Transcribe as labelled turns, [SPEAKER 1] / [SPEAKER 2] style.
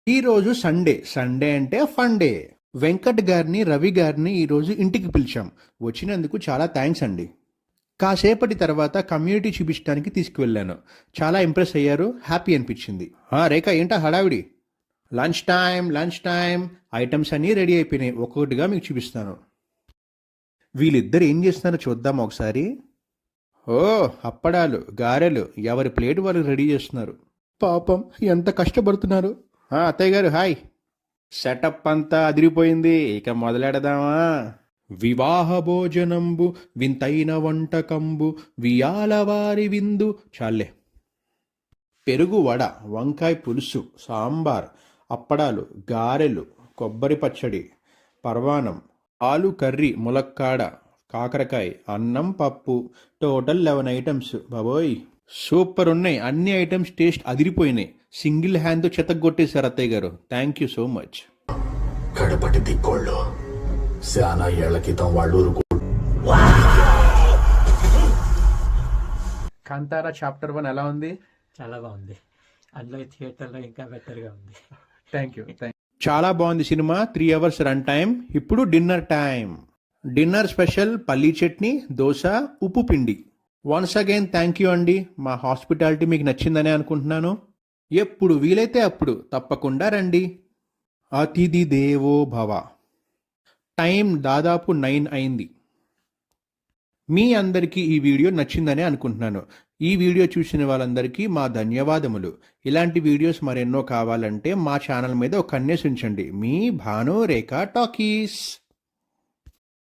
[SPEAKER 1] ఈరోజు Sunday. Sunday అంటే fun day. Venkat గారిని, రవి గారిని ఈరోజు ఇంటికి పిలిచాం. వచ్చినందుకు చాలా థ్యాంక్స్ అండి. కాసేపటి తర్వాత కమ్యూనిటీ చూపించడానికి తీసుకువెళ్ళాను. చాలా ఇంప్రెస్ అయ్యారు. హ్యాపీ అనిపించింది. రేఖ ఏంటా హడావిడి? లంచ్ టైం ఐటమ్స్ అన్నీ రెడీ అయిపోయినాయి. ఒక్కొక్కటిగా మీకు చూపిస్తాను. వీళ్ళిద్దరు ఏం చేస్తున్నారో చూద్దాం ఒకసారి. అప్పడాలు, గారెలు ఎవరి ప్లేట్ వాళ్ళు రెడీ చేస్తున్నారు. పాపం ఎంత కష్టపడుతున్నారు. అత్తయ్య గారు హాయ్. సెటప్ అంతా అదిరిపోయింది. ఇక మొదలెడదామా? వివాహ భోజనంబు వింతైన వంటకంబు వియాలవారి విందు. చాలే. పెరుగు వడ, వంకాయ పులుసు, సాంబార్, అప్పడాలు, గారెలు, కొబ్బరి పచ్చడి, పర్వాణం, ఆలు కర్రీ, ములక్కాడ, కాకరకాయ, అన్నం, పప్పు, టోటల్ 11 ఐటమ్స్. బాబోయ్ సూపర్ ఉన్నాయి. అన్ని ఐటమ్స్ టేస్ట్ అదిరిపోయినాయి. సింగిల్ హ్యాండ్తో చెతగొట్టేశారు అత్తయ్య గారు. Thank you so much.
[SPEAKER 2] కడపటి దిక్కోళ్ళు శానా ఏళ్ల క్రితం వాళ్ళూరు.
[SPEAKER 1] కాంతారా చాప్టర్ 1 ఎలా ఉంది?
[SPEAKER 3] చాలా బాగుంది. అందులో థియేటర్లో ఇంకా బెటర్గా ఉంది.
[SPEAKER 1] Thank you. చాలా బాగుంది సినిమా. 3 hours run time. ఇప్పుడు డిన్నర్ టైం. డిన్నర్ స్పెషల్ పల్లీ చట్నీ, దోశ, ఉప్పు పిండి. వన్స్ అగైన్ థ్యాంక్ యూ అండి. మా హాస్పిటాలిటీ మీకు నచ్చిందనే అనుకుంటున్నాను. ఎప్పుడు వీలైతే అప్పుడు తప్పకుండా రండి. అతిథి దేవో భవ. టైం దాదాపు 9 అయింది. మీ అందరికీ ఈ వీడియో నచ్చిందనే అనుకుంటున్నాను. ఈ వీడియో చూసిన వాళ్ళందరికీ మా ధన్యవాదములు. ఇలాంటి వీడియోస్ మరెన్నో కావాలంటే మా ఛానల్ మీద ఒక కన్నేసి ఉంచండి. మీ భాను రేఖ టాకీస్.